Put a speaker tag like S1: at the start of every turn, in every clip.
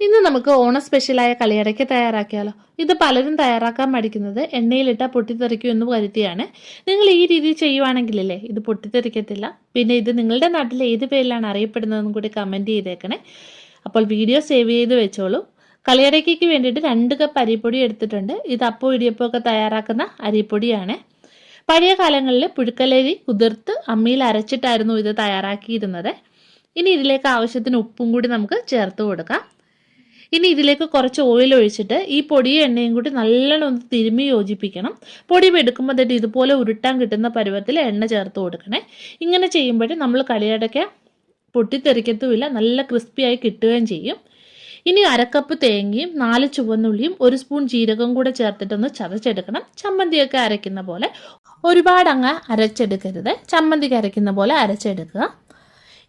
S1: ഇന്ന് നമുക്ക് ഓണ സ്പെഷ്യലായ കളിയടയ്ക്ക തയ്യാറാക്കിയാലോ. ഇത് പലരും തയ്യാറാക്കാൻ മടിക്കുന്നത് എണ്ണയിലിട്ട പൊട്ടിത്തെറിക്കും എന്ന് കരുതിയാണ്. നിങ്ങൾ ഈ രീതി ചെയ്യുവാണെങ്കിലല്ലേ ഇത് പൊട്ടിത്തെറിക്കത്തില്ല. പിന്നെ ഇത് നിങ്ങളുടെ നാട്ടിൽ ഏത് പേരിലാണ് അറിയപ്പെടുന്നതെന്നും കൂടി കമൻറ്റ് ചെയ്തേക്കണേ. അപ്പോൾ വീഡിയോ സേവ് ചെയ്ത് വെച്ചോളൂ. കളിയടയ്ക്കയ്ക്ക് വേണ്ടിയിട്ട് 2 കപ്പ് അരിപ്പൊടി എടുത്തിട്ടുണ്ട്. ഇത് അപ്പോൾ ഇടിയപ്പമൊക്കെ തയ്യാറാക്കുന്ന അരിപ്പൊടിയാണ്. പഴയ കാലങ്ങളിൽ പുഴുക്കലരി കുതിർത്ത് അമ്മിയിൽ അരച്ചിട്ടായിരുന്നു ഇത് തയ്യാറാക്കിയിരുന്നത്. ഇനി ഇതിലേക്ക് ആവശ്യത്തിന് ഉപ്പും കൂടി നമുക്ക് ചേർത്ത് കൊടുക്കാം. ഇനി ഇതിലേക്ക് കുറച്ച് ഓയിൽ ഒഴിച്ചിട്ട് ഈ പൊടിയും എണ്ണയും കൂടി നല്ലോണം ഒന്ന് തിരുമ്മി യോജിപ്പിക്കണം. പൊടി എടുക്കുമ്പോൾ തന്നെ ഇതുപോലെ ഉരുട്ടാൻ കിട്ടുന്ന പരുവത്തിൽ എണ്ണ ചേർത്ത് കൊടുക്കണേ. ഇങ്ങനെ ചെയ്യുമ്പോഴേ നമ്മൾ കളിയടയ്ക്ക പൊട്ടിത്തെറിക്കത്തുമില്ല, നല്ല ക്രിസ്പിയായി കിട്ടുകയും ചെയ്യും. ഇനി 1/2 കപ്പ് തേങ്ങയും 4 ചുവന്നുള്ളിയും 1 സ്പൂൺ ജീരകവും കൂടെ ചേർത്തിട്ടൊന്ന് ചതച്ചെടുക്കണം. ചമ്മന്തിയൊക്കെ അരയ്ക്കുന്ന പോലെ ഒരുപാട് അങ്ങ് അരച്ചെടുക്കരുത്, ചമ്മന്തിക്ക് അരയ്ക്കുന്ന പോലെ അരച്ചെടുക്കുക.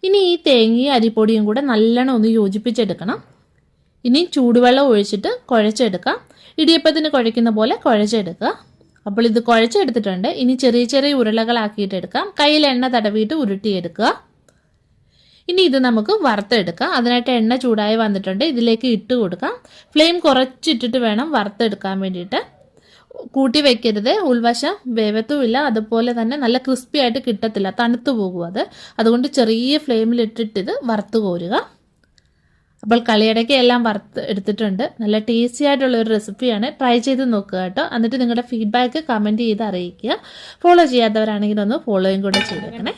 S1: ഇനി ഈ തേങ്ങയും അരിപ്പൊടിയും കൂടെ നല്ലോണം ഒന്ന് യോജിപ്പിച്ചെടുക്കണം. ഇനി ചൂടുവെള്ളം ഒഴിച്ചിട്ട് കുഴച്ചെടുക്കാം. ഇടിയപ്പത്തിന് കുഴയ്ക്കുന്ന പോലെ കുഴച്ചെടുക്കുക. അപ്പോൾ ഇത് കുഴച്ചെടുത്തിട്ടുണ്ട്. ഇനി ചെറിയ ചെറിയ ഉരുളകളാക്കിയിട്ട് എടുക്കാം. കയ്യിൽ എണ്ണ തടവിയിട്ട് ഉരുട്ടിയെടുക്കുക. ഇനി ഇത് നമുക്ക് വറുത്തെടുക്കാം. അതിനായിട്ട് എണ്ണ ചൂടായി വന്നിട്ടുണ്ട്. ഇതിലേക്ക് ഇട്ട് കൊടുക്കാം. ഫ്ലെയിം കുറച്ചിട്ടിട്ട് വേണം വറുത്തെടുക്കാൻ വേണ്ടിയിട്ട്. കൂട്ടി വെക്കരുത്, ഉൾവശം വേവത്തുമില്ല, അതുപോലെ തന്നെ നല്ല ക്രിസ്പി ആയിട്ട് കിട്ടത്തില്ല, തണുത്തു പോകും അത്. അതുകൊണ്ട് ചെറിയ ഫ്ലെയിമിലിട്ടിട്ട് ഇത് വറുത്ത് കോരുക. അപ്പോൾ കളിയടയ്ക്ക എല്ലാം വറുത്ത് എടുത്തിട്ടുണ്ട്. നല്ല ടേസ്റ്റി ആയിട്ടുള്ള ഒരു റെസിപ്പിയാണ്. ട്രൈ ചെയ്ത് നോക്കുക കേട്ടോ. എന്നിട്ട് നിങ്ങളുടെ ഫീഡ്ബാക്ക് കമൻറ്റ് ചെയ്ത് അറിയിക്കുക. ഫോളോ ചെയ്യാത്തവരാണെങ്കിൽ ഒന്ന് ഫോളോയും കൂടെ ചെയ്തേക്കണേ.